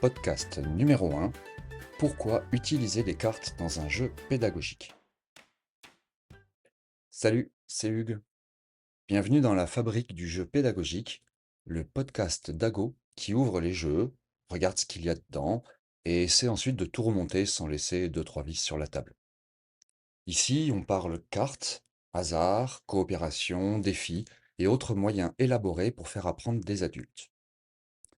podcast numéro 1. Pourquoi utiliser les cartes dans un jeu pédagogique? Salut, c'est Hugues. Bienvenue dans la fabrique du jeu pédagogique, le podcast d'Ago qui ouvre les jeux, regarde ce qu'il y a dedans et essaie ensuite de tout remonter sans laisser deux trois vis sur la table. Ici, on parle cartes, hasard, coopération, défis et autres moyens élaborés pour faire apprendre des adultes.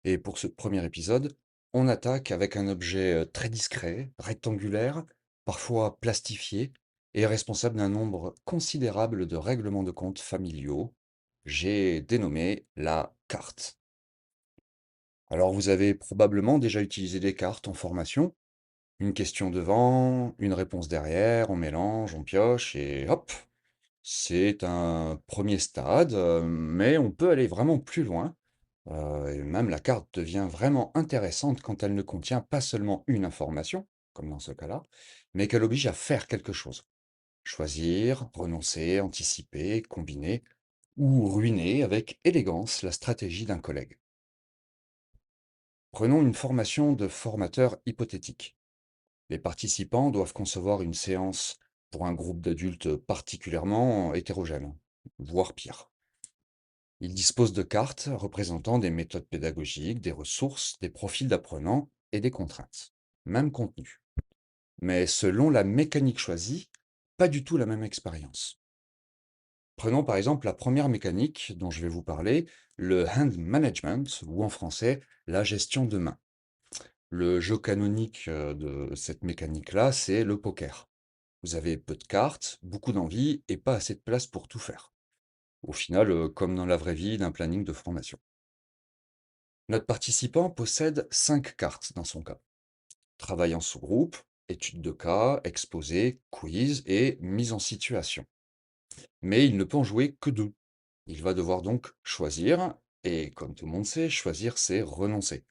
Et pour ce premier épisode, on attaque avec un objet très discret, rectangulaire, parfois plastifié, et responsable d'un nombre considérable de règlements de compte familiaux. J'ai dénommé la carte. Alors vous avez probablement déjà utilisé des cartes en formation. Une question devant, une réponse derrière, on mélange, on pioche, et hop, c'est un premier stade, mais on peut aller vraiment plus loin. Et même la carte devient vraiment intéressante quand elle ne contient pas seulement une information, comme dans ce cas-là, mais qu'elle oblige à faire quelque chose. Choisir, renoncer, anticiper, combiner ou ruiner avec élégance la stratégie d'un collègue. Prenons une formation de formateur hypothétique. Les participants doivent concevoir une séance pour un groupe d'adultes particulièrement hétérogène, voire pire. Ils disposent de cartes représentant des méthodes pédagogiques, des ressources, des profils d'apprenants et des contraintes. Même contenu. Mais selon la mécanique choisie, pas du tout la même expérience. Prenons par exemple la première mécanique dont je vais vous parler, le hand management, ou en français, la gestion de main. Le jeu canonique de cette mécanique-là, c'est le poker. Vous avez peu de cartes, beaucoup d'envie et pas assez de place pour tout faire. Au final, comme dans la vraie vie d'un planning de formation. Notre participant possède 5 cartes dans son cas. Travail en sous-groupe, étude de cas, exposé, quiz et mise en situation. Mais il ne peut en jouer que 2. Il va devoir donc choisir, et comme tout le monde sait, choisir c'est renoncer.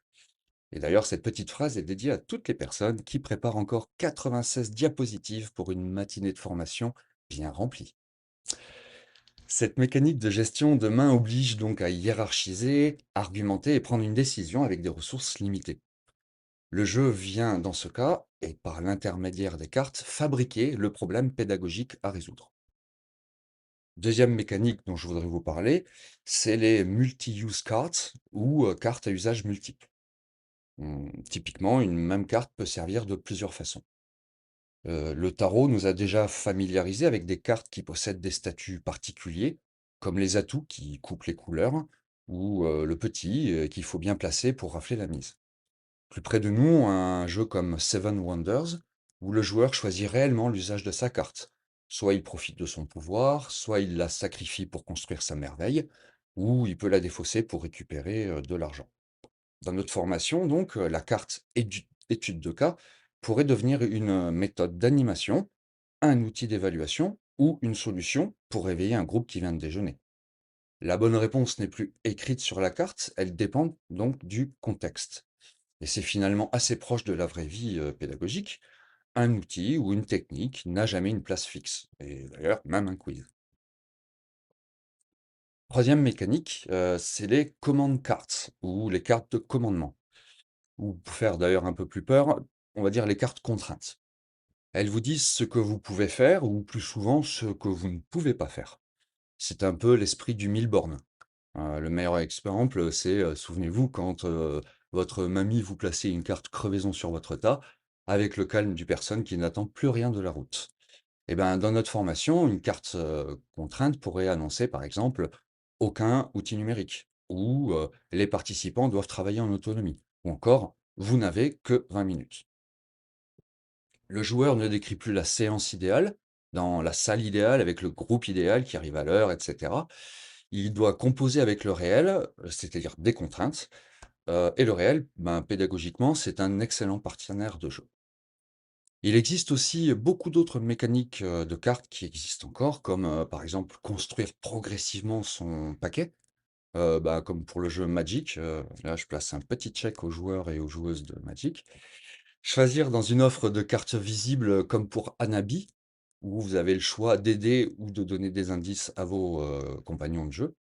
Et d'ailleurs, cette petite phrase est dédiée à toutes les personnes qui préparent encore 96 diapositives pour une matinée de formation bien remplie. Cette mécanique de gestion de main oblige donc à hiérarchiser, argumenter et prendre une décision avec des ressources limitées. Le jeu vient, dans ce cas, et par l'intermédiaire des cartes, fabriquer le problème pédagogique à résoudre. Deuxième mécanique dont je voudrais vous parler, c'est les multi-use cards ou cartes à usage multiple. Typiquement, une même carte peut servir de plusieurs façons. Le tarot nous a déjà familiarisés avec des cartes qui possèdent des statuts particuliers, comme les atouts qui coupent les couleurs, ou le petit qu'il faut bien placer pour rafler la mise. Plus près de nous, un jeu comme Seven Wonders, où le joueur choisit réellement l'usage de sa carte. Soit il profite de son pouvoir, soit il la sacrifie pour construire sa merveille, ou il peut la défausser pour récupérer de l'argent. Dans notre formation, donc, la carte étude de cas pourrait devenir une méthode d'animation, un outil d'évaluation ou une solution pour réveiller un groupe qui vient de déjeuner. La bonne réponse n'est plus écrite sur la carte, elle dépend donc du contexte. Et c'est finalement assez proche de la vraie vie pédagogique. Un outil ou une technique n'a jamais une place fixe. Et d'ailleurs, même un quiz. Troisième mécanique, c'est les command cards, ou les cartes de commandement. Ou pour faire d'ailleurs un peu plus peur, on va dire les cartes contraintes. Elles vous disent ce que vous pouvez faire, ou plus souvent ce que vous ne pouvez pas faire. C'est un peu l'esprit du mille bornes. Le meilleur exemple, c'est, souvenez-vous quand, votre mamie vous plaçait une carte crevaison sur votre tas, avec le calme du personne qui n'attend plus rien de la route. Et ben, dans notre formation, une carte, contrainte pourrait annoncer, par exemple: «Aucun outil numérique» ou, «Les participants doivent travailler en autonomie» ou encore: «Vous n'avez que 20 minutes». Le joueur ne décrit plus la séance idéale, dans la salle idéale avec le groupe idéal qui arrive à l'heure et cetera. Il doit composer avec le réel, c'est-à-dire des contraintes, et le réel, ben, pédagogiquement, c'est un excellent partenaire de jeu. Il existe aussi beaucoup d'autres mécaniques, de cartes qui existent encore, comme, par exemple, construire progressivement son paquet, bah, comme pour le jeu Magic, là, je place un petit check aux joueurs et aux joueuses de Magic. Choisir dans une offre de cartes visibles, comme pour Anabi, où vous avez le choix d'aider ou de donner des indices à vos, compagnons de jeu.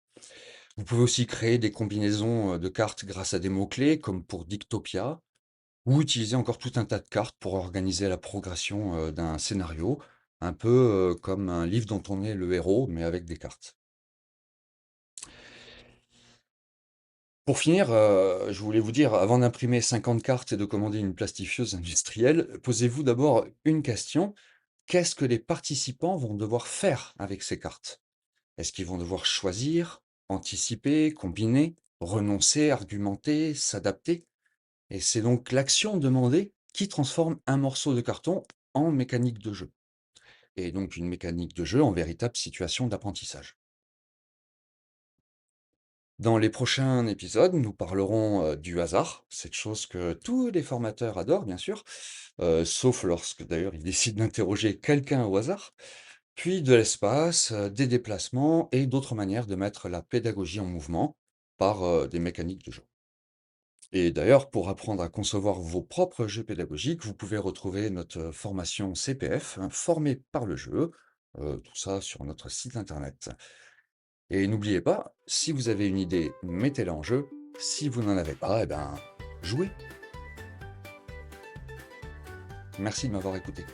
Vous pouvez aussi créer des combinaisons, de cartes grâce à des mots-clés, comme pour Dictopia, Ou utiliser encore tout un tas de cartes pour organiser la progression, d'un scénario, un peu, comme un livre dont on est le héros, mais avec des cartes. Pour finir, je voulais vous dire, avant d'imprimer 50 cartes et de commander une plastifieuse industrielle, posez-vous d'abord une question: qu'est-ce que les participants vont devoir faire avec ces cartes? Est-ce qu'ils vont devoir choisir, anticiper, combiner, renoncer, argumenter, s'adapter? Et c'est donc l'action demandée qui transforme un morceau de carton en mécanique de jeu. Et donc une mécanique de jeu en véritable situation d'apprentissage. Dans les prochains épisodes, nous parlerons du hasard, cette chose que tous les formateurs adorent, bien sûr, sauf lorsque d'ailleurs ils décident d'interroger quelqu'un au hasard, puis de l'espace, des déplacements et d'autres manières de mettre la pédagogie en mouvement par des mécaniques de jeu. Et d'ailleurs, pour apprendre à concevoir vos propres jeux pédagogiques, vous pouvez retrouver notre formation CPF, hein, formée par le jeu, tout ça sur notre site internet. Et n'oubliez pas, si vous avez une idée, mettez-la en jeu. Si vous n'en avez pas, eh ben, jouez. Merci de m'avoir écouté.